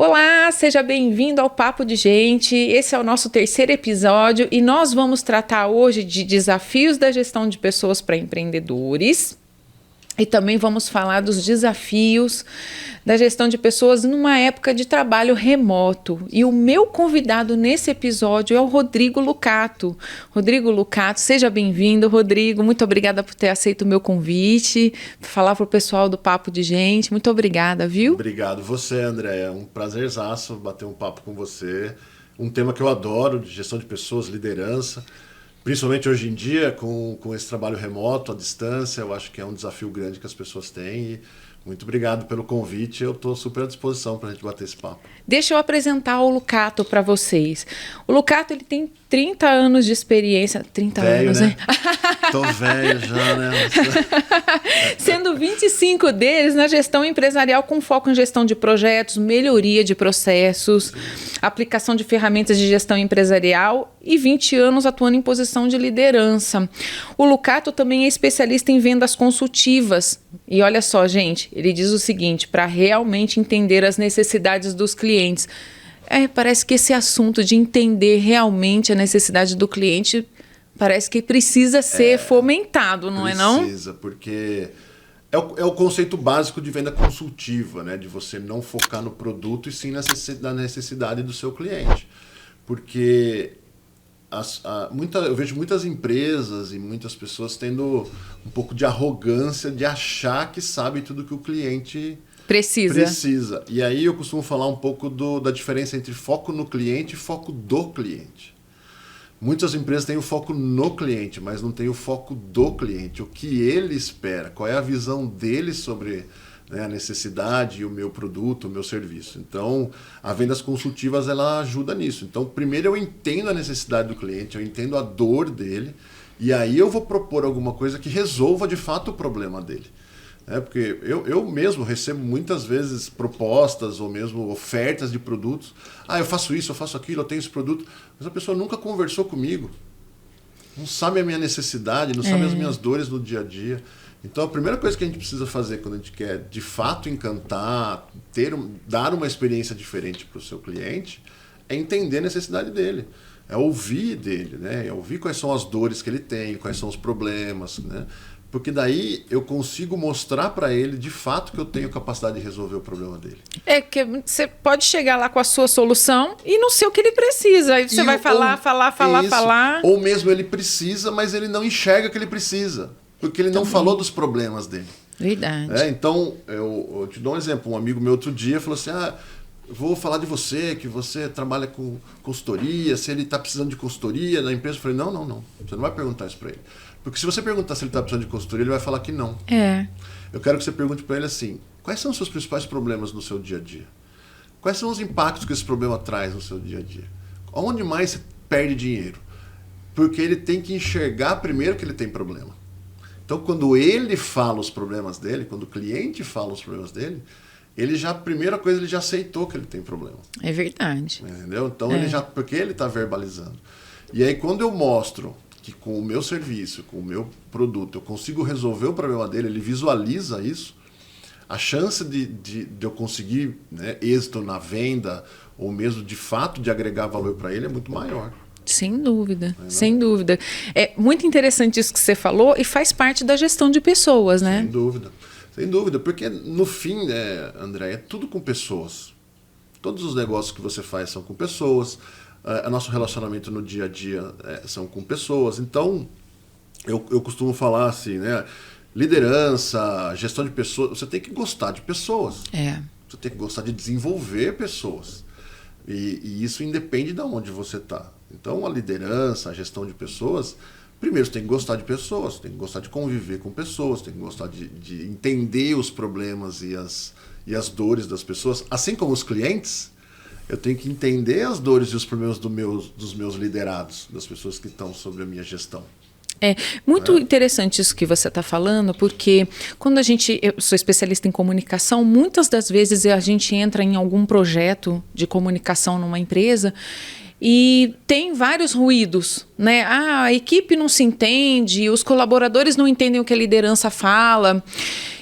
Olá, seja bem-vindo ao Papo de Gente. Esse é o nosso terceiro episódio e nós vamos tratar hoje de desafios da gestão de pessoas para empreendedores e também vamos falar dos desafios da gestão de pessoas numa época de trabalho remoto. E o meu convidado nesse episódio é o Rodrigo Lucato. Rodrigo Lucato, seja bem-vindo, Rodrigo. Muito obrigada por ter aceito o meu convite, por falar para o pessoal do Papo de Gente. Muito obrigada, viu? Obrigado você, André. É um prazerzaço bater um papo com você. Um tema que eu adoro, de gestão de pessoas, liderança. Principalmente hoje em dia, com esse trabalho remoto, à distância, eu acho que é um desafio grande que as pessoas têm. E muito obrigado pelo convite, eu estou super à disposição para a gente bater esse papo. Deixa eu apresentar o Lucato para vocês. O Lucato ele tem 30 anos de experiência. 30 velho, anos, né? Tô velho já, né? Sendo 25 deles na gestão empresarial com foco em gestão de projetos, melhoria de processos, aplicação de ferramentas de gestão empresarial e 20 anos atuando em posição de liderança. O Lucato também é especialista em vendas consultivas. E olha só, gente, ele diz o seguinte, para realmente entender as necessidades dos clientes. Parece que esse assunto de entender realmente a necessidade do cliente parece que precisa ser fomentado, não é não? Precisa, porque é o conceito básico de venda consultiva, né? De você não focar no produto e sim na necessidade do seu cliente. Porque eu vejo muitas empresas e muitas pessoas tendo um pouco de arrogância de achar que sabe tudo que o cliente precisa. E aí eu costumo falar um pouco da diferença entre foco no cliente e foco do cliente. Muitas empresas têm o foco no cliente, mas não têm o foco do cliente. O que ele espera, qual é a visão dele sobre, né, a necessidade, o meu produto, o meu serviço. Então, a vendas consultivas ela ajuda nisso. Então, primeiro eu entendo a necessidade do cliente, eu entendo a dor dele, e aí eu vou propor alguma coisa que resolva de fato o problema dele. Porque eu mesmo recebo muitas vezes propostas ou mesmo ofertas de produtos. Eu faço isso, eu faço aquilo, eu tenho esse produto. Mas a pessoa nunca conversou comigo. Não sabe a minha necessidade, não sabe as minhas dores no dia a dia. Então a primeira coisa que a gente precisa fazer quando a gente quer de fato encantar, dar uma experiência diferente para o seu cliente, é entender a necessidade dele. É ouvir dele, né? É ouvir quais são as dores que ele tem, quais são os problemas, né? Porque daí eu consigo mostrar para ele de fato que eu tenho capacidade de resolver o problema dele. Que você pode chegar lá com a sua solução e não sei o que ele precisa. Aí você vai falar. Ou mesmo ele precisa, mas ele não enxerga que ele precisa. Porque ele não falou dos problemas dele. Verdade. Então, eu te dou um exemplo. Um amigo meu outro dia falou assim, eu vou falar de você, que você trabalha com consultoria, se ele está precisando de consultoria na empresa. Eu falei, não. Você não vai perguntar isso para ele. Porque se você perguntar se ele está precisando de consultoria, ele vai falar que não. Eu quero que você pergunte para ele assim, quais são os seus principais problemas no seu dia a dia? Quais são os impactos que esse problema traz no seu dia a dia? Onde mais você perde dinheiro? Porque ele tem que enxergar primeiro que ele tem problema. Então, quando ele fala os problemas dele, quando o cliente fala os problemas dele, primeira coisa, ele já aceitou que ele tem problema. É verdade. Entendeu? Então, porque ele está verbalizando. E aí, quando eu mostro que com o meu serviço, com o meu produto, eu consigo resolver o problema dele, ele visualiza isso, a chance de eu conseguir, né, êxito na venda, ou mesmo de fato de agregar valor para ele, é muito maior. Sem dúvida, sem dúvida. É muito interessante isso que você falou e faz parte da gestão de pessoas, né? Sem dúvida, porque no fim, André, é tudo com pessoas. Todos os negócios que você faz são com pessoas, nosso relacionamento no dia a dia são com pessoas. Então, eu costumo falar assim, né? Liderança, gestão de pessoas, você tem que gostar de pessoas. Você tem que gostar de desenvolver pessoas. E isso independe de onde você está. Então, a liderança, a gestão de pessoas, primeiro você tem que gostar de pessoas, tem que gostar de conviver com pessoas, tem que gostar de entender os problemas e as dores das pessoas, assim como os clientes. Eu tenho que entender as dores e os problemas dos meus liderados, das pessoas que estão sob a minha gestão. É muito interessante isso que você está falando, porque quando eu sou especialista em comunicação, muitas das vezes a gente entra em algum projeto de comunicação numa empresa e tem vários ruídos, né? A equipe não se entende, os colaboradores não entendem o que a liderança fala.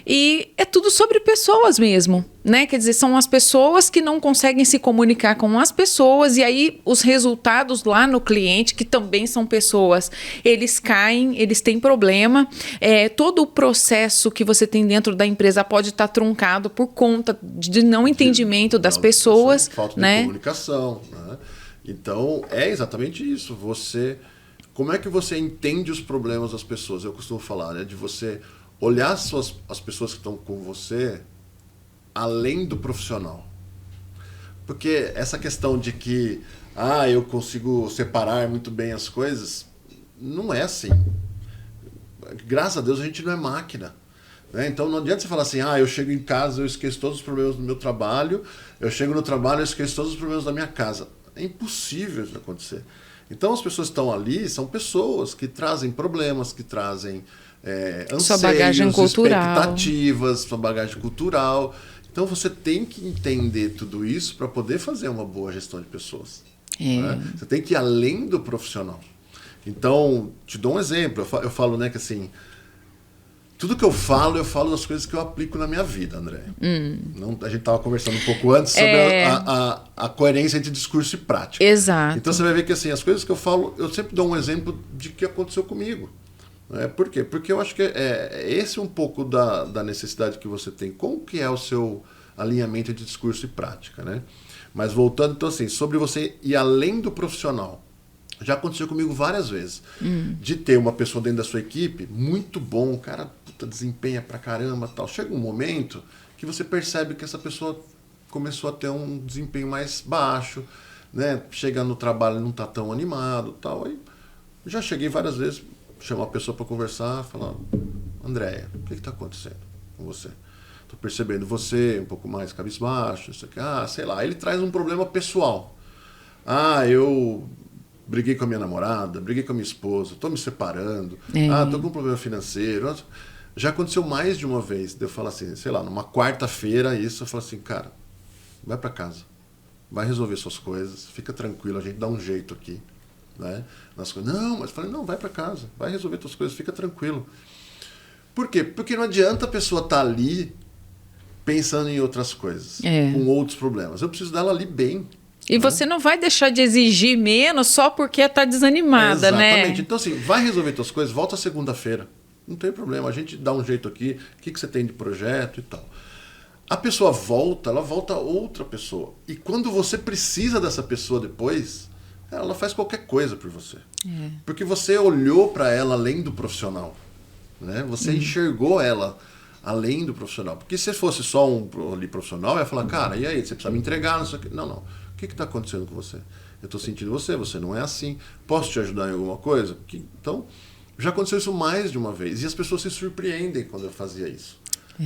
E é tudo sobre pessoas mesmo, né? Quer dizer, são as pessoas que não conseguem se comunicar com as pessoas, e aí os resultados lá no cliente, que também são pessoas, eles caem, eles têm problema. Todo o processo que você tem dentro da empresa pode estar truncado por conta de não entendimento das pessoas. Falta né? de comunicação. Né? Então, é exatamente isso. Como é que você entende os problemas das pessoas? Eu costumo falar, né? De você olhar as pessoas que estão com você além do profissional. Porque essa questão de que eu consigo separar muito bem as coisas, não é assim. Graças a Deus a gente não é máquina. Né? Então não adianta você falar assim, eu chego em casa, eu esqueço todos os problemas do meu trabalho, eu chego no trabalho, eu esqueço todos os problemas da minha casa. É impossível isso acontecer. Então as pessoas que estão ali são pessoas que trazem problemas, que trazem anseios, sua bagagem cultural, expectativas, sua bagagem cultural. Então você tem que entender tudo isso para poder fazer uma boa gestão de pessoas. Né? Você tem que ir além do profissional. Então, te dou um exemplo. Eu falo, né, que assim, tudo que eu falo das coisas que eu aplico na minha vida, André. A gente estava conversando um pouco antes sobre a coerência entre discurso e prática. Exato. Então você vai ver que assim, as coisas que eu falo, eu sempre dou um exemplo de que aconteceu comigo. Por quê? Porque eu acho que esse é um pouco da necessidade que você tem. Como que é o seu alinhamento entre discurso e prática, né? Mas voltando, então assim, sobre você ir além do profissional. Já aconteceu comigo várias vezes. De ter uma pessoa dentro da sua equipe, muito bom, o cara desempenha pra caramba, tal. Chega um momento que você percebe que essa pessoa começou a ter um desempenho mais baixo, né? Chega no trabalho e não tá tão animado, tal. Aí já cheguei várias vezes, chamar a pessoa para conversar, falar, Andréia, o que está acontecendo com você? Estou percebendo você um pouco mais cabisbaixo, isso aqui. Sei lá. Ele traz um problema pessoal. Eu briguei com a minha namorada, briguei com a minha esposa, estou me separando, estou com um problema financeiro. Já aconteceu mais de uma vez, de eu falar assim, sei lá, numa quarta-feira, eu falo assim, cara, vai para casa, vai resolver suas coisas, fica tranquilo, a gente dá um jeito aqui. Né? Não, mas falei, não, vai para casa, vai resolver suas coisas, fica tranquilo. Por quê? Porque não adianta a pessoa estar ali pensando em outras coisas, com outros problemas. Eu preciso dela ali bem. E você não vai deixar de exigir menos só porque está desanimada, né? Exatamente. Então, assim, vai resolver suas coisas, volta segunda-feira. Não tem problema, a gente dá um jeito aqui, o que você tem de projeto e tal. A pessoa volta, ela volta outra pessoa. E quando você precisa dessa pessoa depois, ela faz qualquer coisa por você. Porque você olhou para ela além do profissional. Né? Você enxergou ela além do profissional. Porque se fosse só um profissional, eu ia falar, cara, e aí, você precisa me entregar, não sei o quê. Não. O que está acontecendo com você? Eu estou sentindo você não é assim. Posso te ajudar em alguma coisa? Então, já aconteceu isso mais de uma vez. E as pessoas se surpreendem quando eu fazia isso.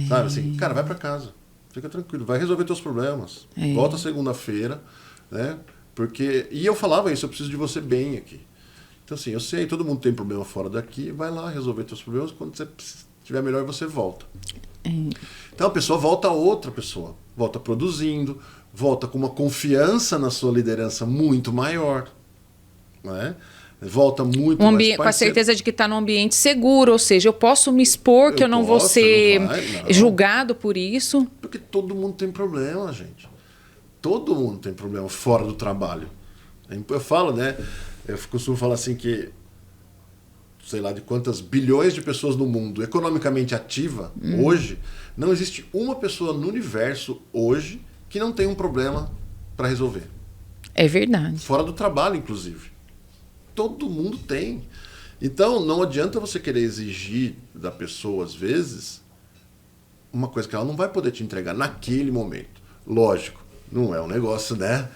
Sabe assim, cara, vai para casa. Fica tranquilo, vai resolver teus problemas. Volta segunda-feira, né? E eu falava isso, eu preciso de você bem aqui. Então assim, eu sei, todo mundo tem problema fora daqui, vai lá resolver teus problemas, quando você estiver melhor você volta. Então a pessoa volta a outra pessoa, volta produzindo, volta com uma confiança na sua liderança muito maior, né? Volta muito mais parceiro. Com a certeza de que está num ambiente seguro, ou seja, eu posso me expor, que eu não vou ser julgado por isso. Porque todo mundo tem problema, gente. Todo mundo tem problema fora do trabalho. Eu falo, né? Eu costumo falar assim que, sei lá de quantas bilhões de pessoas no mundo economicamente ativa hoje, não existe uma pessoa no universo hoje que não tem um problema para resolver. É verdade. Fora do trabalho, inclusive. Todo mundo tem. Então, não adianta você querer exigir da pessoa, às vezes, uma coisa que ela não vai poder te entregar naquele momento. Lógico, não é um negócio, né?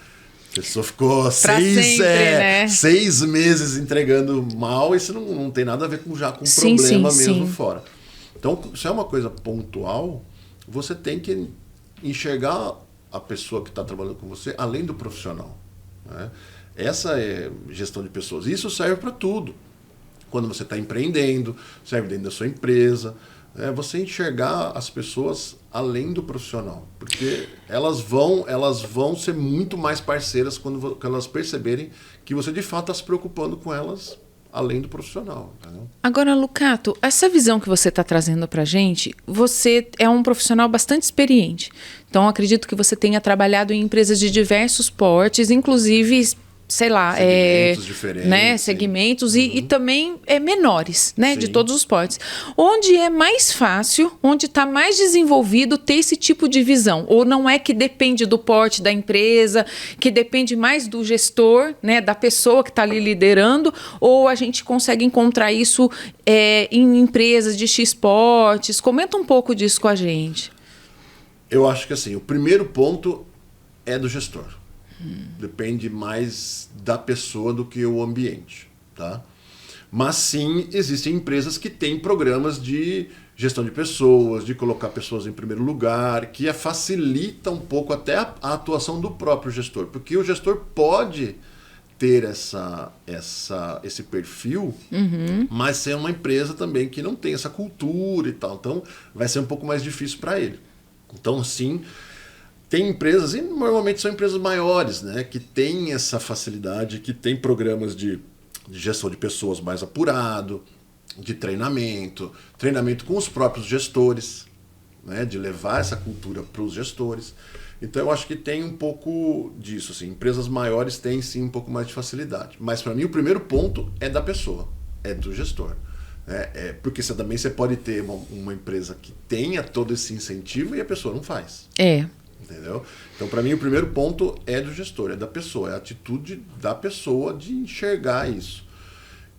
A pessoa ficou 6 meses entregando mal, isso não tem nada a ver com problema mesmo fora. Então, se é uma coisa pontual, você tem que enxergar a pessoa que está trabalhando com você além do profissional. Né? Essa é gestão de pessoas. Isso serve para tudo. Quando você está empreendendo, serve dentro da sua empresa. é você enxergar as pessoas além do profissional, porque elas vão ser muito mais parceiras quando elas perceberem que você de fato está se preocupando com elas além do profissional. Entendeu? Agora, Lucato, essa visão que você está trazendo para a gente, você é um profissional bastante experiente. Então, acredito que você tenha trabalhado em empresas de diversos portes, inclusive, sei lá, segmentos diferentes, né, sim. segmentos e também menores, né, de Sim. todos os portes. Onde é mais fácil, onde está mais desenvolvido ter esse tipo de visão? Ou não é que depende do porte da empresa, que depende mais do gestor, né, da pessoa que está ali liderando, ou a gente consegue encontrar isso em empresas de X portes? Comenta um pouco disso com a gente. Eu acho que assim, o primeiro ponto é do gestor. Depende mais da pessoa do que o ambiente, tá? Mas sim, existem empresas que têm programas de gestão de pessoas, de colocar pessoas em primeiro lugar, que facilita um pouco até a atuação do próprio gestor, porque o gestor pode ter esse perfil, mas ser uma empresa também que não tem essa cultura e tal, então vai ser um pouco mais difícil para ele. Então, sim, tem empresas, e normalmente são empresas maiores, né, que têm essa facilidade, que têm programas de gestão de pessoas mais apurado, de treinamento com os próprios gestores, né, de levar essa cultura para os gestores. Então eu acho que tem um pouco disso. Assim, empresas maiores têm sim um pouco mais de facilidade. Mas para mim o primeiro ponto é da pessoa, é do gestor. Porque também você pode ter uma empresa que tenha todo esse incentivo e a pessoa não faz. Entendeu? Então, para mim, o primeiro ponto é do gestor, é da pessoa, é a atitude da pessoa de enxergar isso.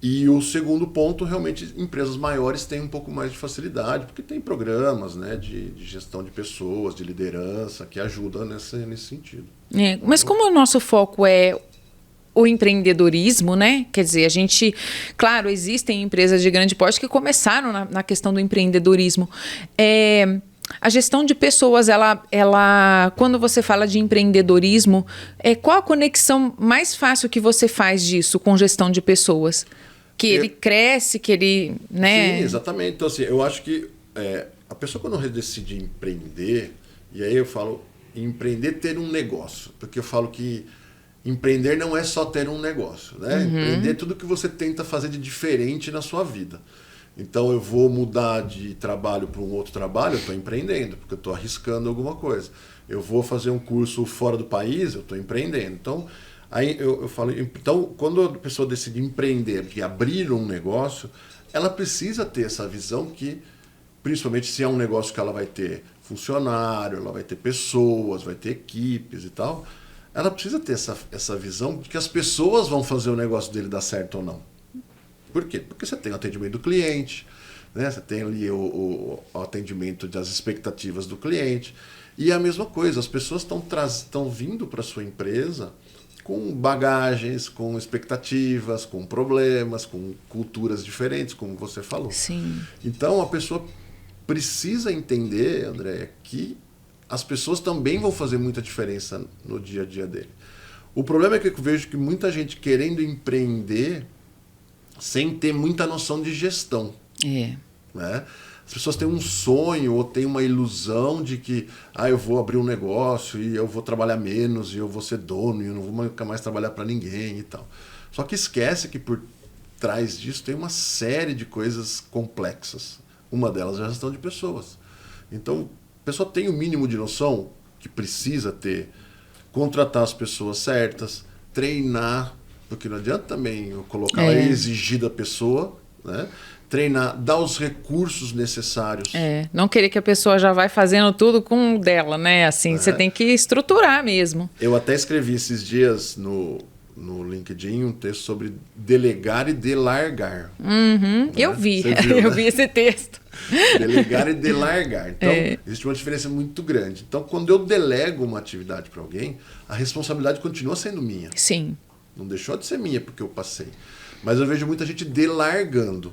E o segundo ponto, realmente, empresas maiores têm um pouco mais de facilidade, porque tem programas, né, de gestão de pessoas, de liderança, que ajudam nesse sentido. Mas como o nosso foco é o empreendedorismo, né? Quer dizer, claro, existem empresas de grande porte que começaram na questão do empreendedorismo. A gestão de pessoas, ela, quando você fala de empreendedorismo, qual a conexão mais fácil que você faz disso com gestão de pessoas? Que ele cresce, que ele... né? Sim, exatamente. Então, assim, eu acho que a pessoa quando decide empreender, e aí eu falo empreender, ter um negócio, porque eu falo que empreender não é só ter um negócio, né? Empreender é tudo que você tenta fazer de diferente na sua vida. Então eu vou mudar de trabalho para um outro trabalho, eu estou empreendendo, porque eu estou arriscando alguma coisa. Eu vou fazer um curso fora do país, eu estou empreendendo. Então, aí eu falo, então, quando a pessoa decide empreender e abrir um negócio, ela precisa ter essa visão que, principalmente se é um negócio que ela vai ter funcionário, ela vai ter pessoas, vai ter equipes e tal, ela precisa ter essa visão de que as pessoas vão fazer o negócio dele dar certo ou não. Por quê? Porque você tem o atendimento do cliente, né? Você tem ali o atendimento das expectativas do cliente. E a mesma coisa, as pessoas estão vindo para a sua empresa com bagagens, com expectativas, com problemas, com culturas diferentes, como você falou. Sim. Então a pessoa precisa entender, André, que as pessoas também vão fazer muita diferença no dia a dia dele. O problema é que eu vejo que muita gente querendo empreender sem ter muita noção de gestão. Né? As pessoas têm um sonho ou têm uma ilusão de que eu vou abrir um negócio e eu vou trabalhar menos e eu vou ser dono e eu não vou nunca mais trabalhar para ninguém e tal. Só que esquece que por trás disso tem uma série de coisas complexas. Uma delas é a gestão de pessoas. Então, a pessoa tem o mínimo de noção que precisa ter, contratar as pessoas certas, treinar, porque não adianta também eu colocar e exigir da pessoa, né? Treinar, dar os recursos necessários. Não querer que a pessoa já vai fazendo tudo com o dela, né? Assim, você tem que estruturar mesmo. Eu até escrevi esses dias no LinkedIn um texto sobre delegar e delargar. Né? Eu vi, eu vi esse texto. Delegar e delargar. Então, existe uma diferença muito grande. Então, quando eu delego uma atividade para alguém, a responsabilidade continua sendo minha. Sim. Não deixou de ser minha porque eu passei. Mas eu vejo muita gente delargando.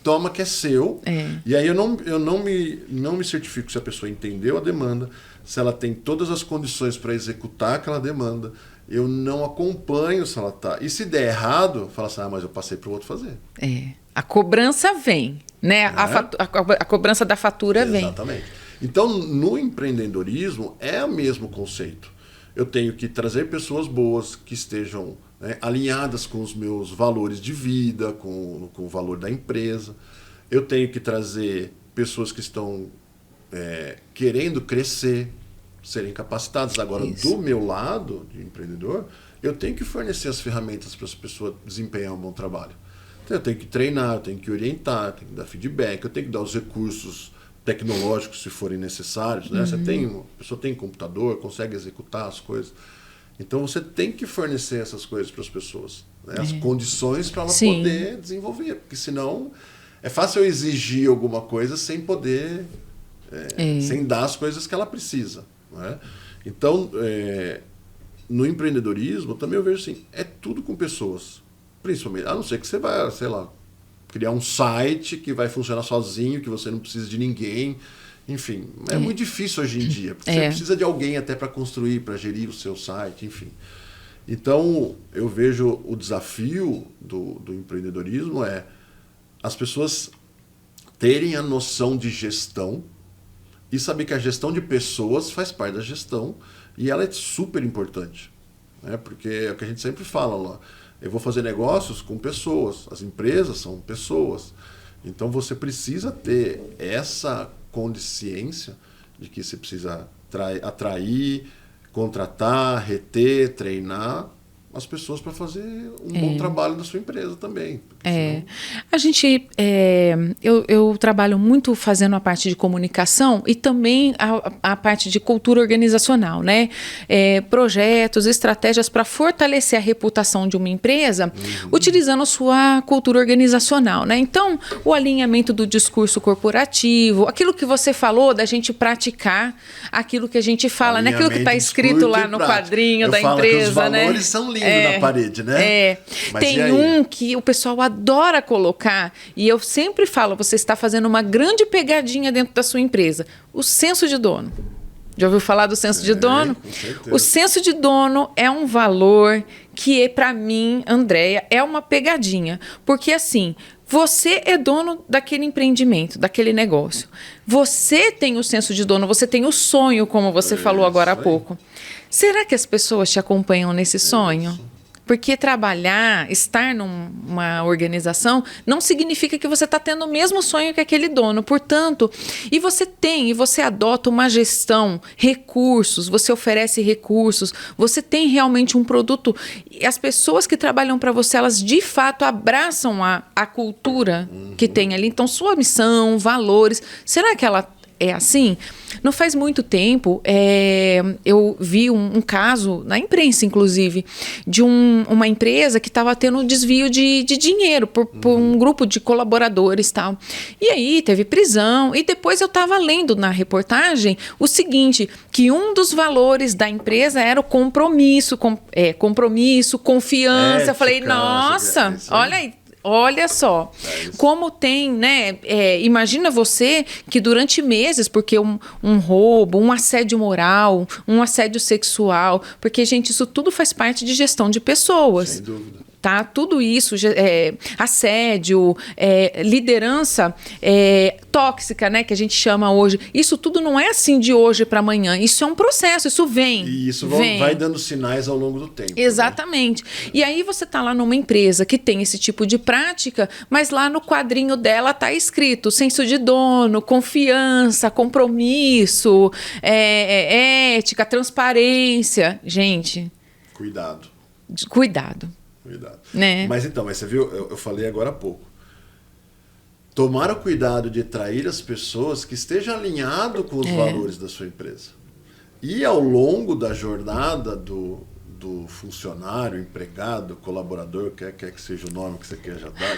Toma que é seu. E aí eu não me certifico se a pessoa entendeu a demanda, se ela tem todas as condições para executar aquela demanda. Eu não acompanho se ela tá. E se der errado, fala assim, mas eu passei para o outro fazer. A cobrança vem. né? A cobrança da fatura vem. Exatamente. Então, no empreendedorismo, é o mesmo conceito. Eu tenho que trazer pessoas boas que estejam, né, alinhadas com os meus valores de vida, com o valor da empresa. Eu tenho que trazer pessoas que estão querendo crescer, serem capacitadas. Agora, do meu lado de empreendedor, eu tenho que fornecer as ferramentas para as pessoas desempenhar um bom trabalho. Então, eu tenho que treinar, eu tenho que orientar, eu tenho que dar feedback, eu tenho que dar os recursos tecnológicos se forem necessários, né? A pessoa tem computador, consegue executar as coisas. Então você tem que fornecer essas coisas para as pessoas, né? As condições para ela poder desenvolver, porque senão é fácil eu exigir alguma coisa sem poder, sem dar as coisas que ela precisa, né? Então, no empreendedorismo também eu vejo assim, é tudo com pessoas, principalmente, a não ser que você vai, sei lá, criar um site que vai funcionar sozinho, que você não precisa de ninguém. Enfim, é muito difícil hoje em dia, porque você precisa de alguém até para construir, para gerir o seu site, enfim. Então, eu vejo o desafio do empreendedorismo as pessoas terem a noção de gestão e saber que a gestão de pessoas faz parte da gestão e ela é super importante, né? Porque é o que a gente sempre fala lá. Eu vou fazer negócios com pessoas, as empresas são pessoas. Então você precisa ter essa consciência de que você precisa atrair, contratar, reter, treinar as pessoas para fazer um bom trabalho na sua empresa também. Senão... A gente, eu trabalho muito fazendo a parte de comunicação e também a parte de cultura organizacional, né? Projetos, estratégias para fortalecer a reputação de uma empresa, utilizando a sua cultura organizacional, né? Então, o alinhamento do discurso corporativo, aquilo que você falou da gente praticar aquilo que a gente fala, né? Aquilo que está escrito lá no quadrinho da empresa, que os valores, né? São lindos na parede, né? Mas tem um que o pessoal adora colocar e eu sempre falo, você está fazendo uma grande pegadinha dentro da sua empresa. O senso de dono. Já ouviu falar do senso de dono? Com certeza. O senso de dono é um valor que, para mim, Andréia, é uma pegadinha. Porque, assim, você é dono daquele empreendimento, daquele negócio. Você tem o senso de dono, você tem o sonho, como você falou agora há pouco. Será que as pessoas te acompanham nesse sonho? Porque trabalhar, estar numa organização, não significa que você está tendo o mesmo sonho que aquele dono. Portanto, e você adota uma gestão, recursos, você oferece recursos, você tem realmente um produto. E as pessoas que trabalham para você, elas de fato abraçam a cultura que tem ali. Então, sua missão, valores, será que ela é assim? Não faz muito tempo, eu vi um caso, na imprensa inclusive, de uma empresa que estava tendo um desvio de dinheiro por um grupo de colaboradores e tal. E aí teve prisão, e depois eu estava lendo na reportagem o seguinte, que um dos valores da empresa era o compromisso, confiança. Ética, eu falei, nossa, olha aí. Olha só, como tem, né? Imagina você que durante meses, porque um roubo, um assédio moral, um assédio sexual, porque, gente, isso tudo faz parte de gestão de pessoas. Sem dúvida. Tá? Tudo isso, assédio, liderança tóxica, né, que a gente chama hoje, isso tudo não é assim de hoje para amanhã, isso é um processo, isso vem. E isso vai dando sinais ao longo do tempo. Exatamente. Né? E aí você está lá numa empresa que tem esse tipo de prática, mas lá no quadrinho dela está escrito senso de dono, confiança, compromisso, ética, transparência. Gente... Cuidado. Né? Mas você viu, eu falei agora há pouco. Tomar o cuidado de atrair as pessoas que estejam alinhado com os valores da sua empresa. E ao longo da jornada do funcionário, empregado, colaborador, quer que seja o nome que você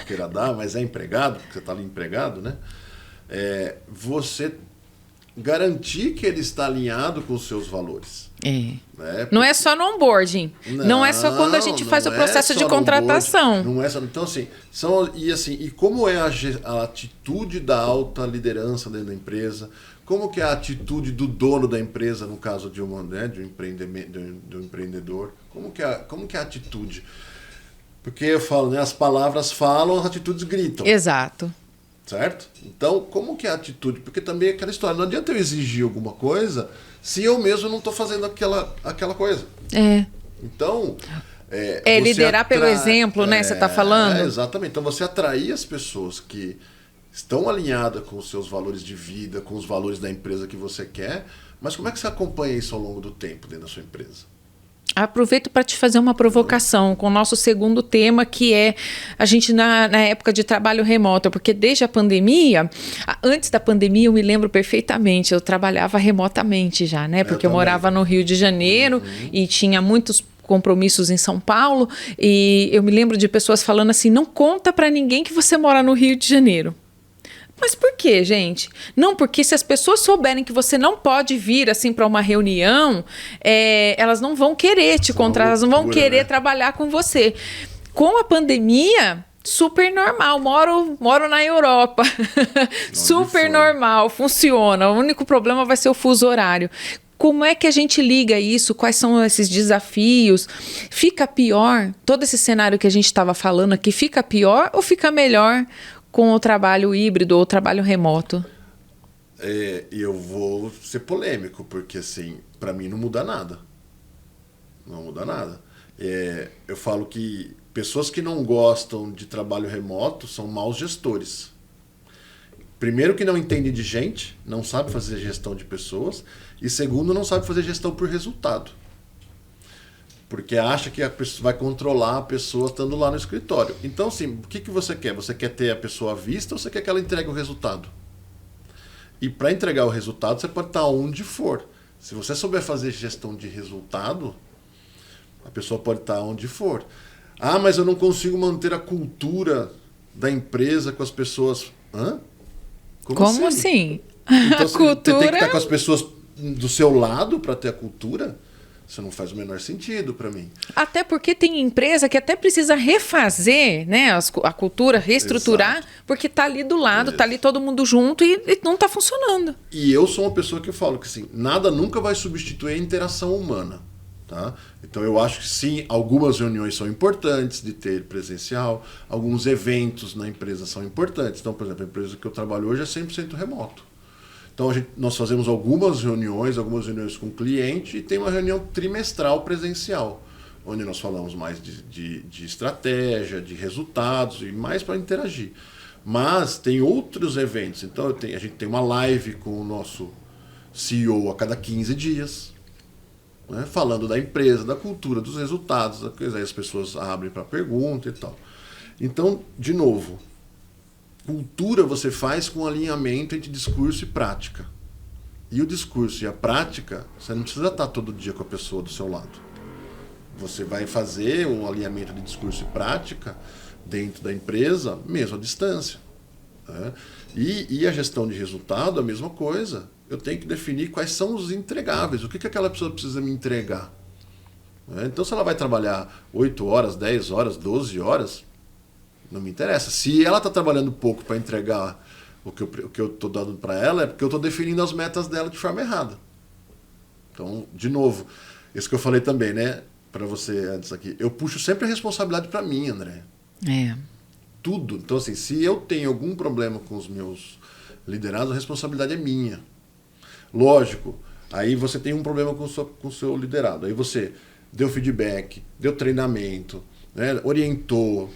queira dar, mas é empregado, porque você está ali empregado, né? Você garantir que ele está alinhado com os seus valores. Né? Não é só no onboarding. Não é só quando a gente faz o processo de contratação. Não é só. Então, e como é a atitude da alta liderança dentro da empresa? Como que é a atitude do dono da empresa, no caso de um empreendedor? Como que é a atitude? Porque eu falo, né, as palavras falam, as atitudes gritam. Exato. Certo? Então, como que é a atitude? Porque também é aquela história, não adianta eu exigir alguma coisa se eu mesmo não estou fazendo aquela coisa. Então... liderar pelo exemplo, né? Você está falando? Exatamente. Então, você atrair as pessoas que estão alinhadas com os seus valores de vida, com os valores da empresa que você quer, mas como é que você acompanha isso ao longo do tempo dentro da sua empresa? Aproveito para te fazer uma provocação com o nosso segundo tema, que é a gente na época de trabalho remoto, porque desde a pandemia, antes da pandemia eu me lembro perfeitamente, eu trabalhava remotamente já, né? Porque eu morava no Rio de Janeiro e tinha muitos compromissos em São Paulo, e eu me lembro de pessoas falando assim, não conta para ninguém que você mora no Rio de Janeiro. Mas por quê, gente? Não, porque se as pessoas souberem que você não pode vir assim para uma reunião, elas não vão querer te contratar, elas não vão querer trabalhar com você. Com a pandemia, super normal. Moro na Europa. Super normal, funciona. O único problema vai ser o fuso horário. Como é que a gente liga isso? Quais são esses desafios? Fica pior? Todo esse cenário que a gente estava falando aqui, fica pior ou fica melhor com o trabalho híbrido ou o trabalho remoto? Eu vou ser polêmico, porque assim, para mim não muda nada. Não muda nada. Eu falo que pessoas que não gostam de trabalho remoto são maus gestores. Primeiro que não entende de gente, não sabe fazer gestão de pessoas, e segundo, não sabe fazer gestão por resultado. Porque acha que a pessoa vai controlar a pessoa estando lá no escritório. Então, assim, o que você quer? Você quer ter a pessoa à vista ou você quer que ela entregue o resultado? E para entregar o resultado, você pode estar onde for. Se você souber fazer gestão de resultado, a pessoa pode estar onde for. Ah, mas eu não consigo manter a cultura da empresa com as pessoas... Hã? Como assim? Então, a cultura... Você tem que estar com as pessoas do seu lado para ter a cultura? Isso não faz o menor sentido para mim. Até porque tem empresa que até precisa refazer, né, a cultura, reestruturar, porque está ali do lado, está ali todo mundo junto e não está funcionando. E eu sou uma pessoa que falo que assim, nada nunca vai substituir a interação humana. Tá? Então eu acho que sim, algumas reuniões são importantes de ter presencial, alguns eventos na empresa são importantes. Então, por exemplo, a empresa que eu trabalho hoje é 100% remoto. Então nós fazemos algumas reuniões com o cliente e tem uma reunião trimestral presencial, onde nós falamos mais de estratégia, de resultados e mais para interagir. Mas tem outros eventos. Então a gente tem uma live com o nosso CEO a cada 15 dias. Né, falando da empresa, da cultura, dos resultados, aí as pessoas abrem para pergunta e tal. Então, de novo, cultura você faz com alinhamento entre discurso e prática. E o discurso e a prática, você não precisa estar todo dia com a pessoa do seu lado. Você vai fazer um alinhamento de discurso e prática dentro da empresa, mesmo à distância. Né? E a gestão de resultado, a mesma coisa. Eu tenho que definir quais são os entregáveis, o que aquela pessoa precisa me entregar. Então, se ela vai trabalhar 8 horas, 10 horas, 12 horas, não me interessa. Se ela está trabalhando pouco para entregar o que eu estou dando para ela, é porque eu estou definindo as metas dela de forma errada. Então, de novo, isso que eu falei também, né, para você antes aqui, eu puxo sempre a responsabilidade para mim, André. Tudo. Então, assim, se eu tenho algum problema com os meus liderados, a responsabilidade é minha. Lógico, aí você tem um problema com o seu liderado. Aí você deu feedback, deu treinamento, né, orientou.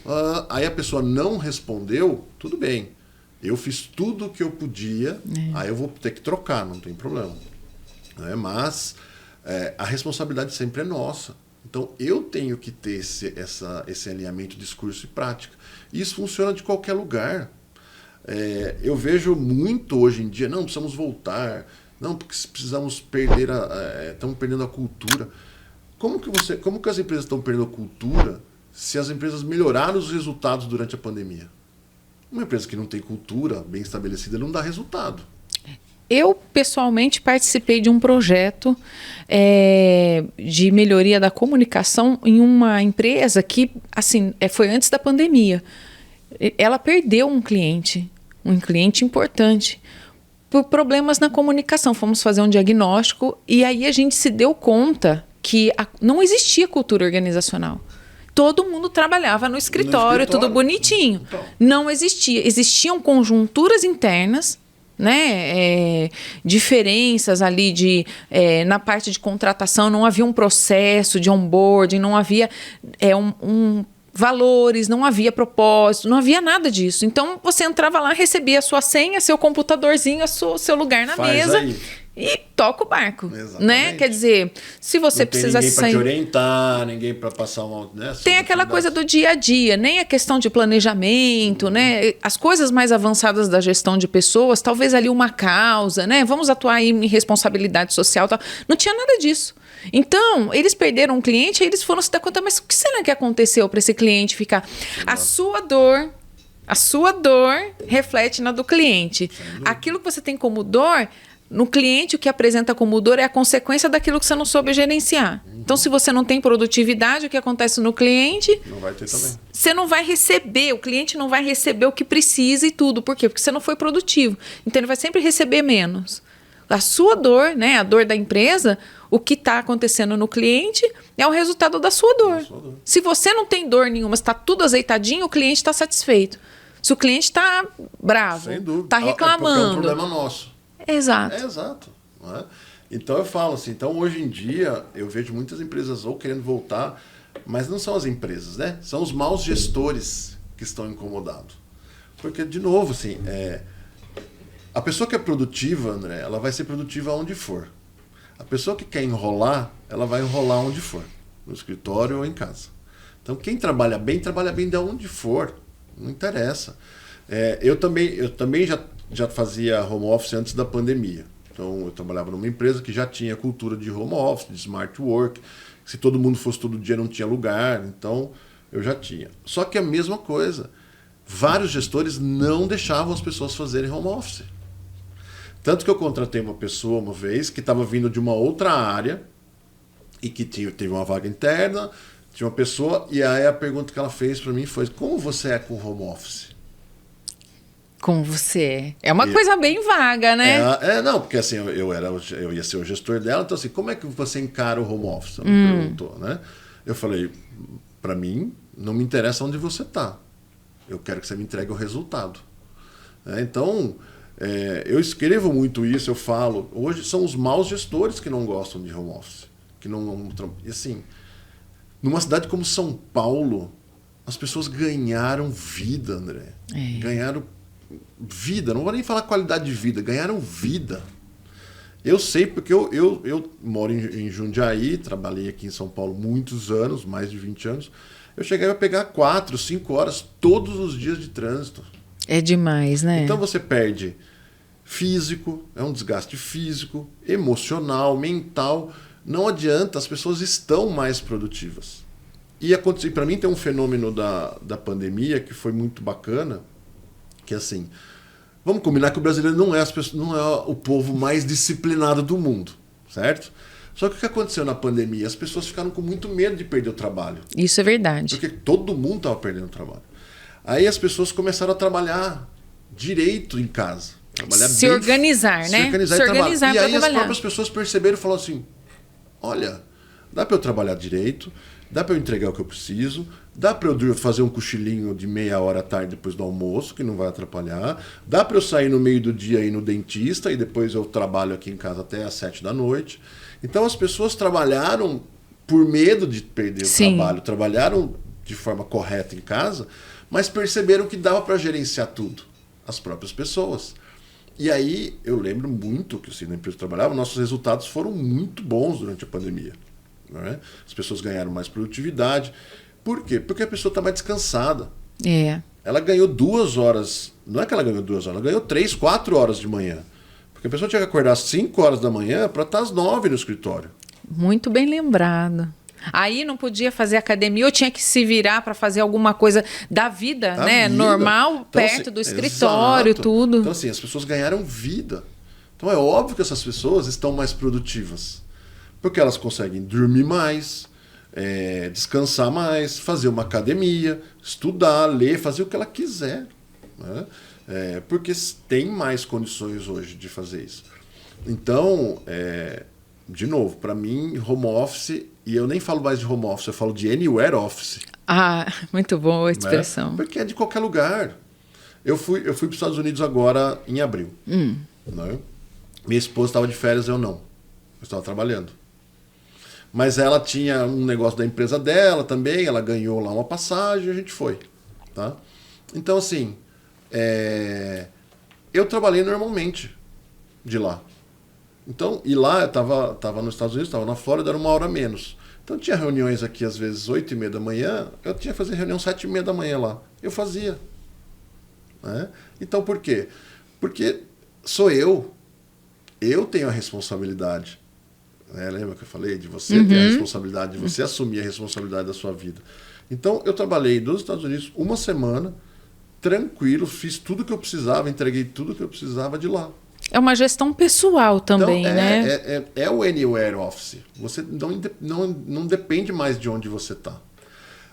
Aí a pessoa não respondeu, tudo bem. Eu fiz tudo o que eu podia, aí eu vou ter que trocar, não tem problema. Mas a responsabilidade sempre é nossa. Então eu tenho que ter esse alinhamento discurso e prática. E isso funciona de qualquer lugar. Eu vejo muito hoje em dia, não, precisamos voltar... Não, porque precisamos perder estamos perdendo a cultura. Como que as empresas estão perdendo a cultura se as empresas melhoraram os resultados durante a pandemia? Uma empresa que não tem cultura bem estabelecida não dá resultado. Eu, pessoalmente, participei de um projeto de melhoria da comunicação em uma empresa que, assim, foi antes da pandemia. Ela perdeu um cliente importante, por problemas na comunicação. Fomos fazer um diagnóstico e aí a gente se deu conta que não existia cultura organizacional. todo mundo trabalhava no escritório, tudo bonitinho. Então. Não existia. Existiam conjunturas internas, né? Diferenças ali na parte de contratação, não havia um processo de onboarding, não havia valores, não havia propósito, não havia nada disso. Então, você entrava lá, recebia a sua senha, seu computadorzinho, seu lugar na mesa... Aí. E toca o barco, exatamente. Né? Quer dizer, se você precisa ninguém para te orientar, ninguém para passar uma... Né, tem aquela coisa do dia a dia, nem a questão de planejamento, né? As coisas mais avançadas da gestão de pessoas, talvez ali uma causa, né? Vamos atuar aí em responsabilidade social, tal. Não tinha nada disso. Então, eles perderam um cliente, aí eles foram se dar conta, mas o que será que aconteceu para esse cliente ficar? A sua dor reflete na do cliente. Aquilo que você tem como dor... No cliente, o que apresenta como dor é a consequência daquilo que você não soube gerenciar. Então, se você não tem produtividade, o que acontece no cliente... Não vai ter também. Você não vai receber, o cliente não vai receber o que precisa e tudo. Por quê? Porque você não foi produtivo. Então, ele vai sempre receber menos. A sua dor, né, a dor da empresa, o que está acontecendo no cliente é o resultado da sua dor. Se você não tem dor nenhuma, está tudo azeitadinho, o cliente está satisfeito. Se o cliente está bravo, está reclamando... É um problema nosso. Exato. Exato. Não é? Então eu falo assim, então hoje em dia eu vejo muitas empresas ou querendo voltar, mas não são as empresas, né? São os maus gestores que estão incomodados. Porque, de novo, assim, a pessoa que é produtiva, André, ela vai ser produtiva onde for. A pessoa que quer enrolar, ela vai enrolar onde for, no escritório ou em casa. Então quem trabalha bem de onde for, não interessa. Eu também já fazia home office antes da pandemia. Então, eu trabalhava numa empresa que já tinha cultura de home office, de smart work. Se todo mundo fosse todo dia, não tinha lugar. Então, eu já tinha. Só que a mesma coisa. Vários gestores não deixavam as pessoas fazerem home office. Tanto que eu contratei uma pessoa uma vez que estava vindo de uma outra área e que teve uma vaga interna, tinha uma pessoa, e aí a pergunta que ela fez para mim foi: como você é com home office? Como você é. É uma coisa bem vaga, né? Não, porque assim, eu ia ser o gestor dela, então assim, como é que você encara o home office? Ela me perguntou, né? Eu falei, para mim, não me interessa onde você está. Eu quero que você me entregue o resultado. Então, eu escrevo muito isso, eu falo. Hoje são os maus gestores que não gostam de home office. E assim, numa cidade como São Paulo, as pessoas ganharam vida, André. Ganharam vida, não vou nem falar qualidade de vida, ganharam vida. Eu sei porque eu moro em Jundiaí, trabalhei aqui em São Paulo muitos anos, mais de 20 anos. Eu cheguei a pegar 4, 5 horas todos os dias de trânsito. É demais, né? Então você perde físico, é um desgaste físico, emocional, mental. Não adianta, as pessoas estão mais produtivas. E para mim tem um fenômeno da pandemia que foi muito bacana, que assim, vamos combinar que o brasileiro não é o povo mais disciplinado do mundo, certo? Só que o que aconteceu na pandemia? As pessoas ficaram com muito medo de perder o trabalho. Isso é verdade. Porque todo mundo estava perdendo o trabalho. Aí as pessoas começaram a trabalhar direito em casa. Se organizar, né? Se organizar e aí as próprias pessoas perceberam e falaram assim, olha, dá para eu trabalhar direito, dá para eu entregar o que eu preciso, dá para eu fazer um cochilinho de meia hora à tarde depois do almoço, que não vai atrapalhar, dá para eu sair no meio do dia e ir no dentista e depois eu trabalho aqui em casa até às 7 da noite. Então as pessoas trabalharam por medo de perder o trabalho, trabalharam de forma correta em casa, mas perceberam que dava para gerenciar tudo, as próprias pessoas. E aí eu lembro muito que assim, na empresa que eu trabalhava, nossos resultados foram muito bons durante a pandemia. Né? As pessoas ganharam mais produtividade. Por quê? Porque a pessoa está mais descansada. Ela ganhou 2 horas, não é que ela ganhou 2 horas, ela ganhou 3, 4 horas de manhã. Porque a pessoa tinha que acordar às 5 horas da manhã para estar às 9 no escritório. Muito bem lembrado. Aí não podia fazer academia, ou tinha que se virar para fazer alguma coisa da vida, normal, então, perto assim, do escritório, exato. Tudo. Então assim, as pessoas ganharam vida. Então é óbvio que essas pessoas estão mais produtivas. Porque elas conseguem dormir mais, descansar mais, fazer uma academia, estudar, ler, fazer o que ela quiser. Né? Porque tem mais condições hoje de fazer isso. Então, de novo, para mim, home office, e eu nem falo mais de home office, eu falo de anywhere office. Ah, muito boa a Né? expressão. Porque é de qualquer lugar. Eu fui para os Estados Unidos agora em abril. Né? Minha esposa estava de férias, eu não. Eu estava trabalhando. Mas ela tinha um negócio da empresa dela também, ela ganhou lá uma passagem e a gente foi. Tá? Então, assim, eu trabalhei normalmente de lá. Então, e lá eu estava nos Estados Unidos, estava na Flórida, era 1 hora menos. Então tinha reuniões aqui às vezes 8h30 da manhã, eu tinha que fazer reunião 7h30 da manhã lá. Eu fazia. Né? Então por quê? Porque sou eu tenho a responsabilidade. Né? Lembra que eu falei de você ter a responsabilidade, de você assumir a responsabilidade da sua vida. Então eu trabalhei nos Estados Unidos 1 semana, tranquilo, fiz tudo que eu precisava, entreguei tudo que eu precisava de lá. É uma gestão pessoal também, então, né? É o Anywhere Office. Você não depende mais de onde você está.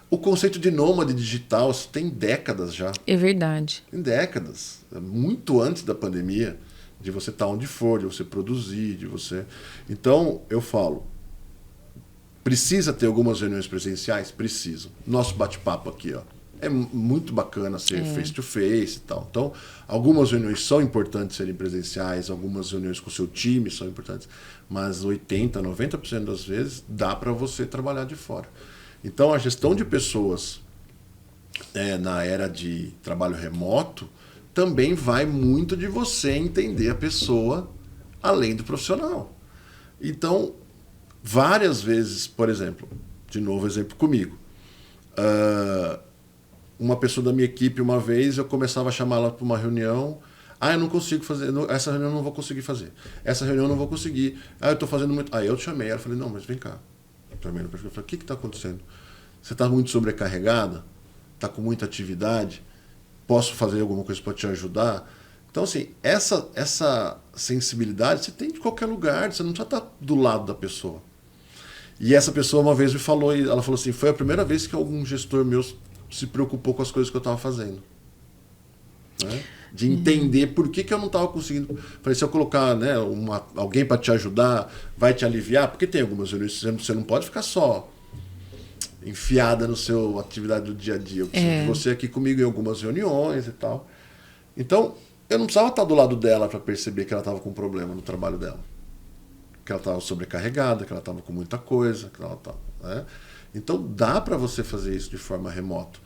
O conceito de nômade digital isso tem décadas já. É verdade. Tem décadas. Muito antes da pandemia, de você estar onde for, de você produzir, de você... Então, eu falo, precisa ter algumas reuniões presenciais? Precisa. Nosso bate-papo aqui, ó. É muito bacana ser face-to-face e tal. Então, algumas reuniões são importantes serem presenciais, algumas reuniões com o seu time são importantes, mas 80%, 90% das vezes dá para você trabalhar de fora. Então, a gestão de pessoas na era de trabalho remoto também vai muito de você entender a pessoa além do profissional. Então, várias vezes, por exemplo, de novo exemplo comigo, uma pessoa da minha equipe, uma vez, eu começava a chamá-la para uma reunião. Eu não consigo fazer, essa reunião eu não vou conseguir fazer. Essa reunião eu não vou conseguir. Eu estou fazendo muito. Aí eu te chamei, ela falei, não, mas vem cá. Eu falei, o que está acontecendo? Você está muito sobrecarregada? Está com muita atividade? Posso fazer alguma coisa para te ajudar? Então, assim, essa sensibilidade você tem de qualquer lugar, você não precisa estar do lado da pessoa. E essa pessoa uma vez me falou, e ela falou assim, foi a primeira vez que algum gestor meu se preocupou com as coisas que eu estava fazendo. Né? De entender por que eu não estava conseguindo. Falei, se eu colocar alguém para te ajudar, vai te aliviar, porque tem algumas reuniões, você não pode ficar só enfiada no seu atividade do dia a dia. Eu preciso de você aqui comigo em algumas reuniões e tal. Então, eu não precisava estar do lado dela para perceber que ela estava com um problema no trabalho dela. Que ela estava sobrecarregada, que ela estava com muita coisa, que ela estava... Né? Então dá para você fazer isso de forma remota.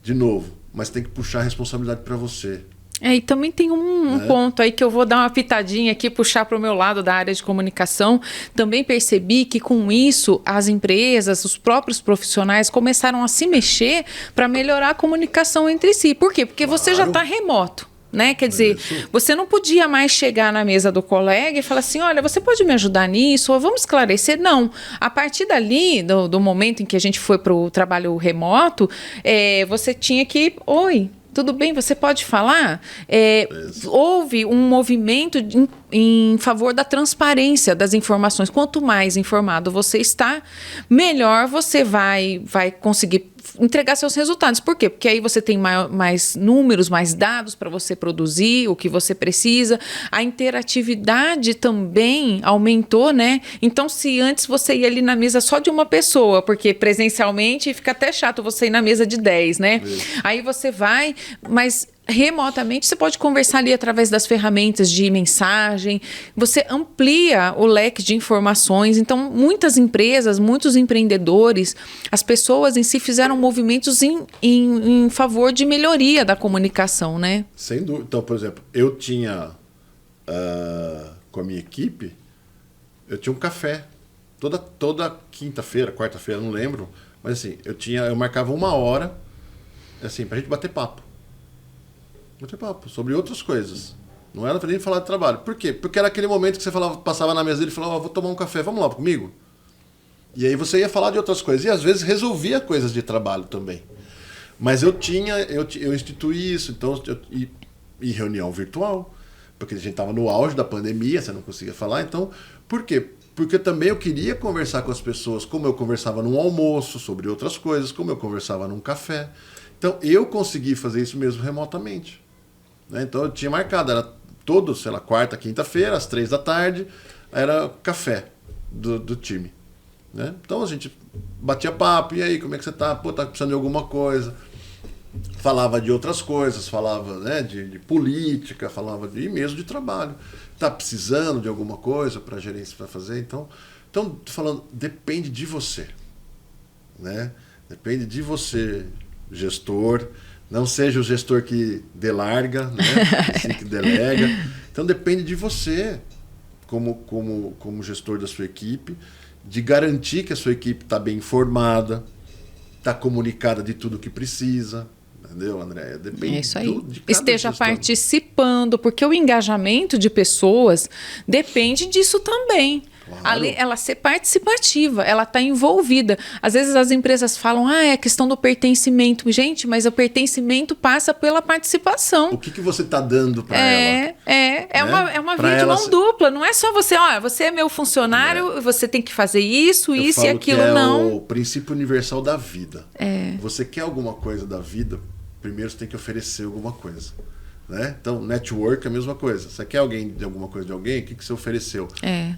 De novo, mas tem que puxar a responsabilidade para você. E também tem um ponto aí que eu vou dar uma pitadinha aqui, puxar para o meu lado da área de comunicação. Também percebi que com isso as empresas, os próprios profissionais começaram a se mexer para melhorar a comunicação entre si. Por quê? Porque você já está remoto. Né? Quer dizer, você não podia mais chegar na mesa do colega e falar assim, olha, você pode me ajudar nisso? Ou vamos esclarecer? Não. A partir dali, do momento em que a gente foi para o trabalho remoto, você tinha que... Oi, tudo bem? Você pode falar? Houve um movimento em favor da transparência das informações. Quanto mais informado você está, melhor você vai conseguir entregar seus resultados. Por quê? Porque aí você tem mais números, mais dados para você produzir o que você precisa. A interatividade também aumentou, né? Então, se antes você ia ali na mesa só de uma pessoa, porque presencialmente fica até chato você ir na mesa de 10, né? Aí você vai, mas remotamente você pode conversar ali através das ferramentas de mensagem, você amplia o leque de informações. Então, muitas empresas, muitos empreendedores, as pessoas em si fizeram movimentos em favor de melhoria da comunicação, né? Sem dúvida. Então, por exemplo, eu tinha com a minha equipe, eu tinha um café toda quinta-feira, quarta-feira, não lembro, mas assim, eu marcava 1 hora assim, pra gente bater papo sobre outras coisas. Não era pra nem falar de trabalho. Por quê? Porque era aquele momento que você passava na mesa dele e falava, vou tomar um café, vamos lá comigo? E aí você ia falar de outras coisas. E às vezes resolvia coisas de trabalho também. Mas eu instituí isso, então, e reunião virtual, porque a gente estava no auge da pandemia, você não conseguia falar. Então, por quê? Porque também eu queria conversar com as pessoas, como eu conversava num almoço, sobre outras coisas, como eu conversava num café. Então, eu consegui fazer isso mesmo remotamente. Né? Então, eu tinha marcado, era quarta, quinta-feira, às 3 da tarde, era café do time. né? Então a gente batia papo, e aí, como é que você tá? Pô, tá precisando de alguma coisa. Falava de outras coisas, falava, né, de política, falava e mesmo de trabalho. Tá precisando de alguma coisa para gerência para fazer? Então, tô falando, depende de você, né? Depende de você, gestor. Não seja o gestor que delarga, né? Assim que delega. Então depende de você, como gestor da sua equipe, de garantir que a sua equipe está bem informada, está comunicada de tudo que precisa. Entendeu, Andréia? Depende é isso aí. de cada Esteja gestor. Participando, porque o engajamento de pessoas depende disso também. Claro. Ela ser participativa, ela está envolvida. Às vezes as empresas falam, é questão do pertencimento. Gente, mas o pertencimento passa pela participação. O que você está dando para ela? É uma via de mão dupla. Não é só você, você é meu funcionário, você tem que fazer isso e aquilo, não. É o princípio universal da vida. Você quer alguma coisa da vida, primeiro você tem que oferecer alguma coisa. Né? Então, network é a mesma coisa. Você quer alguma coisa de alguém? O que você ofereceu?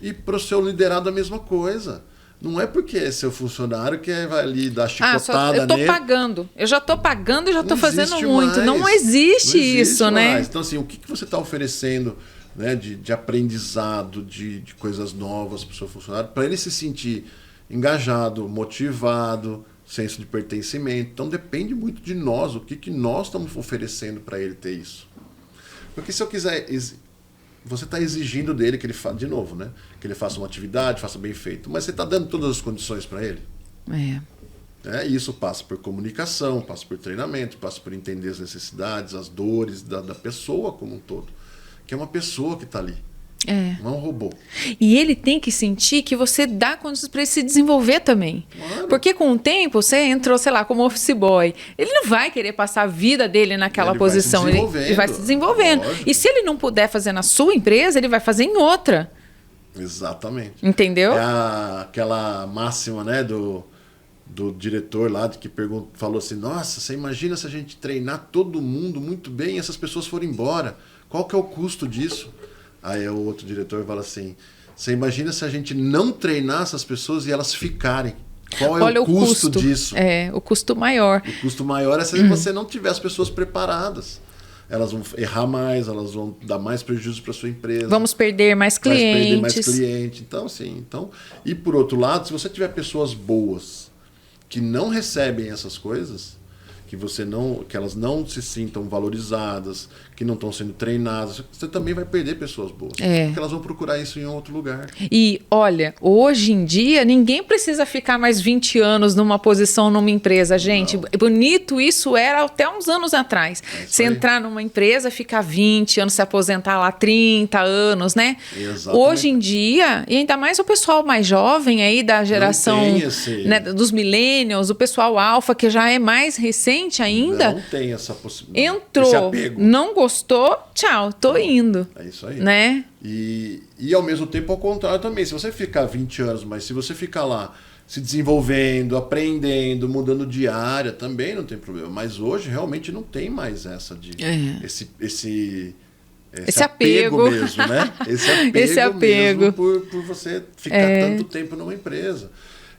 E para o seu liderado a mesma coisa. Não é porque é seu funcionário que vai ali dar chicotada eu tô nele. pagando. Eu já tô pagando e já tô fazendo muito. Mais. Não existe isso, mais. né? Então, assim, o que você está oferecendo, né, de aprendizado, de coisas novas para o seu funcionário, para ele se sentir engajado, motivado, senso de pertencimento. Então, depende muito de nós, o que nós estamos oferecendo para ele ter isso. Porque se eu quiser, você está exigindo dele que ele faça, de novo, né? Que ele faça uma atividade, faça bem feito. Mas você está dando todas as condições para ele? E isso passa por comunicação, passa por treinamento, passa por entender as necessidades, as dores da pessoa como um todo. Que é uma pessoa que está ali. Não é um robô. E ele tem que sentir que você dá condições para ele se desenvolver também. Claro. Porque com o tempo, você entrou, sei lá, como office boy. Ele não vai querer passar a vida dele naquela posição. Ele vai se desenvolvendo. Lógico. E se ele não puder fazer na sua empresa, ele vai fazer em outra. Exatamente. Entendeu? Aquela máxima, né, do diretor lá que falou assim, nossa, você imagina se a gente treinar todo mundo muito bem e essas pessoas forem embora? Qual que é o custo disso? Aí o outro diretor fala assim, você imagina se a gente não treinar essas pessoas e elas ficarem? Qual é o custo disso? O custo maior. O custo maior é se você não tiver as pessoas preparadas. Elas vão errar mais, elas vão dar mais prejuízo para sua empresa. Vamos perder mais clientes. Então, assim, e por outro lado, se você tiver pessoas boas que não recebem essas coisas, que elas não se sintam valorizadas, que não estão sendo treinadas, você também vai perder pessoas boas. Porque elas vão procurar isso em outro lugar. E, olha, hoje em dia, ninguém precisa ficar mais 20 anos numa posição numa empresa, gente. Não. Bonito isso era até uns anos atrás. Você entrar numa empresa, ficar 20 anos, se aposentar lá 30 anos, né? Exatamente. Hoje em dia, e ainda mais o pessoal mais jovem aí da geração né, dos millennials, o pessoal alfa, que já é mais recente ainda. Não tem essa possibilidade. Entrou, esse apego. Não gostou, tchau, tô indo. É isso aí. Né? E ao mesmo tempo, ao contrário também. Se você ficar 20 anos, mas se você ficar lá se desenvolvendo, aprendendo, mudando de área, também não tem problema. Mas hoje realmente não tem mais essa de esse apego mesmo, né? Esse apego mesmo por você ficar tanto tempo numa empresa.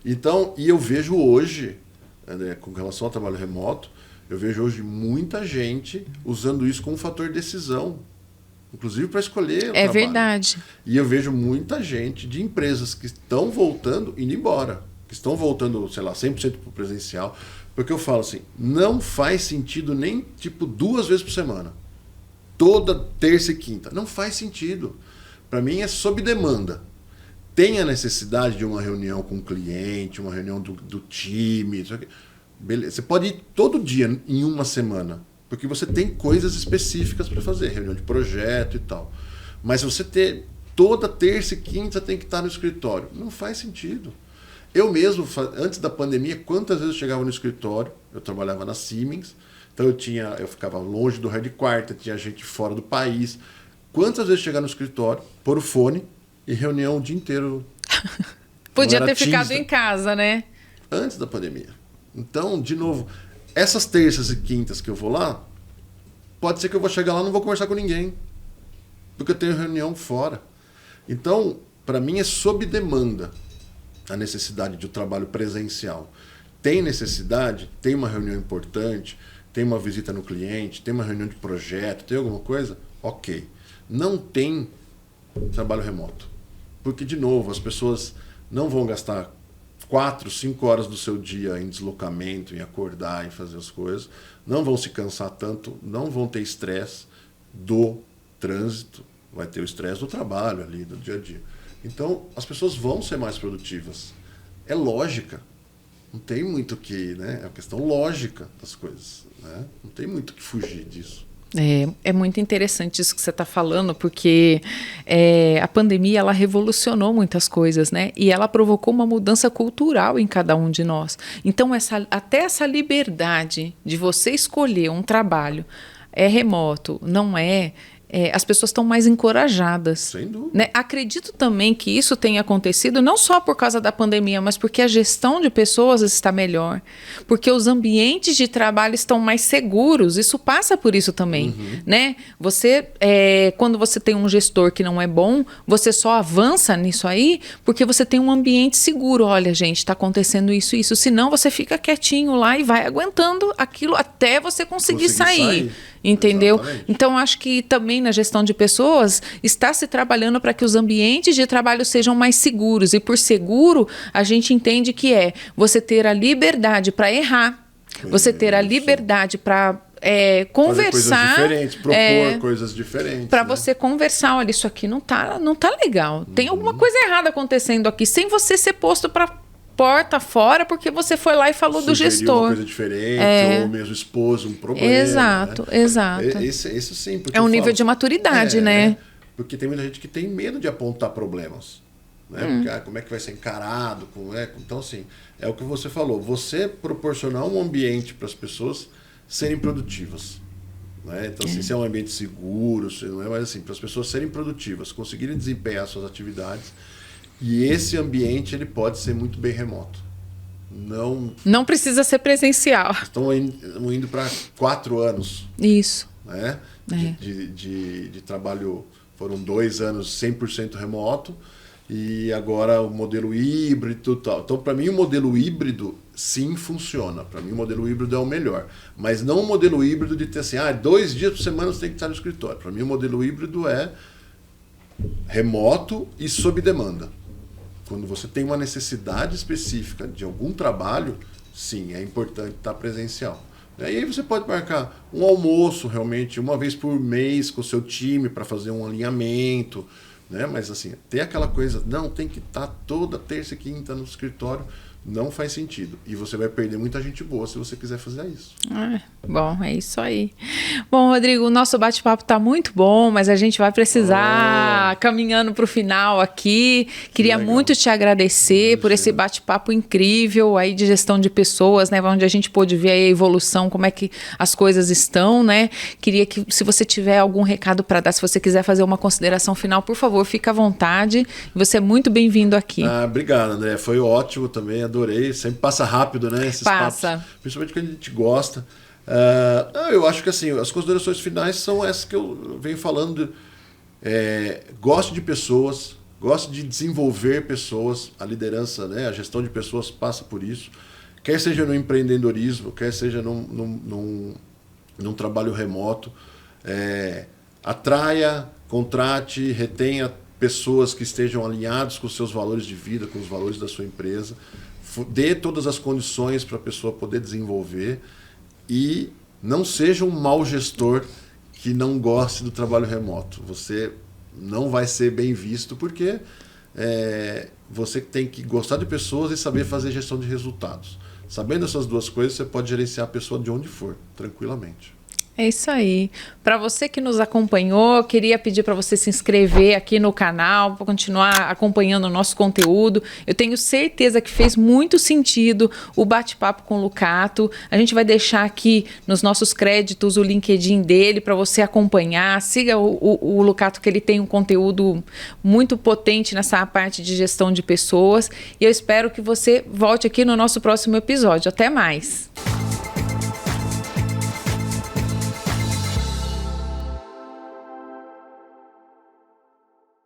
Então, e eu vejo hoje, né, com relação ao trabalho remoto, eu vejo hoje muita gente usando isso como um fator de decisão, inclusive para escolher o trabalho. Verdade. E eu vejo muita gente de empresas que estão voltando, indo embora, que estão voltando, sei lá, 100% para o presencial, porque eu falo assim, não faz sentido nem, 2 vezes por semana, toda terça e quinta, não faz sentido. Para mim é sob demanda. Tem a necessidade de uma reunião com o cliente, uma reunião do time, isso aqui. Beleza. Você pode ir todo dia em uma semana, porque você tem coisas específicas para fazer, reunião de projeto e tal. Mas se você ter toda terça e quinta tem que estar no escritório, não faz sentido. Eu mesmo, antes da pandemia, quantas vezes eu chegava no escritório, eu trabalhava na Siemens, então eu ficava longe do headquarter, tinha gente fora do país. Quantas vezes chegar no escritório, pôr o fone e reunião o dia inteiro. Podia ter ficado em casa, né? Antes da pandemia. Então, de novo, essas terças e quintas que eu vou lá, pode ser que eu vou chegar lá e não vou conversar com ninguém, porque eu tenho reunião fora. Então, para mim é sob demanda. a necessidade de um trabalho presencial. Tem necessidade, tem uma reunião importante, tem uma visita no cliente, tem uma reunião de projeto, tem alguma coisa? Ok. Não tem trabalho remoto. Porque, de novo, as pessoas não vão gastar 4, 5 horas do seu dia em deslocamento, em acordar, em fazer as coisas, não vão se cansar tanto, não vão ter estresse do trânsito, vai ter o estresse do trabalho ali, do dia a dia. Então, as pessoas vão ser mais produtivas. É lógica. Não tem muito que, né? É uma questão lógica das coisas, né? Não tem muito que fugir disso. É muito interessante isso que você está falando, porque a pandemia ela revolucionou muitas coisas, né? E ela provocou uma mudança cultural em cada um de nós. Então, até essa liberdade de você escolher um trabalho remoto, não as pessoas estão mais encorajadas. Sem dúvida. Né? Acredito também que isso tenha acontecido não só por causa da pandemia, mas porque a gestão de pessoas está melhor, porque os ambientes de trabalho estão mais seguros. Isso passa por isso também. Né? Quando você tem um gestor que não é bom, você só avança nisso aí porque você tem um ambiente seguro. Olha, gente, está acontecendo isso e isso. Senão você fica quietinho lá e vai aguentando aquilo até você conseguir sair. Entendeu? Exatamente. Então, acho que também na gestão de pessoas está se trabalhando para que os ambientes de trabalho sejam mais seguros. E por seguro, a gente entende que você ter a liberdade para errar, você ter a liberdade para conversar. Fazer coisas diferentes, propor coisas diferentes. Para você conversar, olha, isso aqui não tá legal. Tem alguma coisa errada acontecendo aqui, sem você ser posto para porta fora porque você foi lá e falou do gestor. Uma coisa diferente, ou mesmo expôs um problema. Exato, né? exato. Isso sim. É um nível de maturidade, né? Porque tem muita gente que tem medo de apontar problemas. Né? Porque, como é que vai ser encarado? Então, assim, é o que você falou. Você proporcionar um ambiente para as pessoas serem produtivas. Né? Então, assim, se é um ambiente seguro, não é, mas assim, para as pessoas serem produtivas, conseguirem desempenhar suas atividades. E esse ambiente ele pode ser muito bem remoto. Não precisa ser presencial. Estão indo para 4 anos. Isso. Né? De trabalho, foram 2 anos 100% remoto, e agora o modelo híbrido e tal. Então, para mim, o modelo híbrido sim funciona. Para mim, o modelo híbrido é o melhor. Mas não o modelo híbrido de ter assim, 2 dias por semana você tem que estar no escritório. Para mim, o modelo híbrido é remoto e sob demanda. Quando você tem uma necessidade específica de algum trabalho, sim, é importante estar presencial. E aí você pode marcar um almoço, realmente, uma vez por mês com o seu time para fazer um alinhamento, né? Mas assim, ter aquela coisa, não, tem que estar toda terça e quinta no escritório, não faz sentido. E você vai perder muita gente boa se você quiser fazer isso. Bom, é isso aí. Bom, Rodrigo, o nosso bate-papo está muito bom, mas a gente vai precisar caminhando para o final aqui. Queria muito te agradecer por esse bate-papo incrível aí de gestão de pessoas, né? Onde a gente pôde ver aí a evolução, como é que as coisas estão, né? Queria que, se você tiver algum recado para dar, se você quiser fazer uma consideração final, por favor, fica à vontade. Você é muito bem-vindo aqui. Obrigado, André. Foi ótimo também, adorei. Sempre passa rápido, né? Esses papos, principalmente quando a gente gosta. Eu acho que assim, as considerações finais são essas que eu venho falando. Gosto de pessoas, gosto de desenvolver pessoas. A liderança, né? A gestão de pessoas passa por isso. Quer seja no empreendedorismo, quer seja num trabalho remoto. Atraia, contrate, retenha pessoas que estejam alinhadas com os seus valores de vida, com os valores da sua empresa. Dê todas as condições para a pessoa poder desenvolver e não seja um mau gestor que não goste do trabalho remoto. Você não vai ser bem visto porque você tem que gostar de pessoas e saber fazer gestão de resultados. Sabendo essas duas coisas, você pode gerenciar a pessoa de onde for, tranquilamente. É isso aí. Para você que nos acompanhou, queria pedir para você se inscrever aqui no canal, para continuar acompanhando o nosso conteúdo. Eu tenho certeza que fez muito sentido o bate-papo com o Lucato. A gente vai deixar aqui nos nossos créditos o LinkedIn dele para você acompanhar. Siga o Lucato, que ele tem um conteúdo muito potente nessa parte de gestão de pessoas. E eu espero que você volte aqui no nosso próximo episódio. Até mais!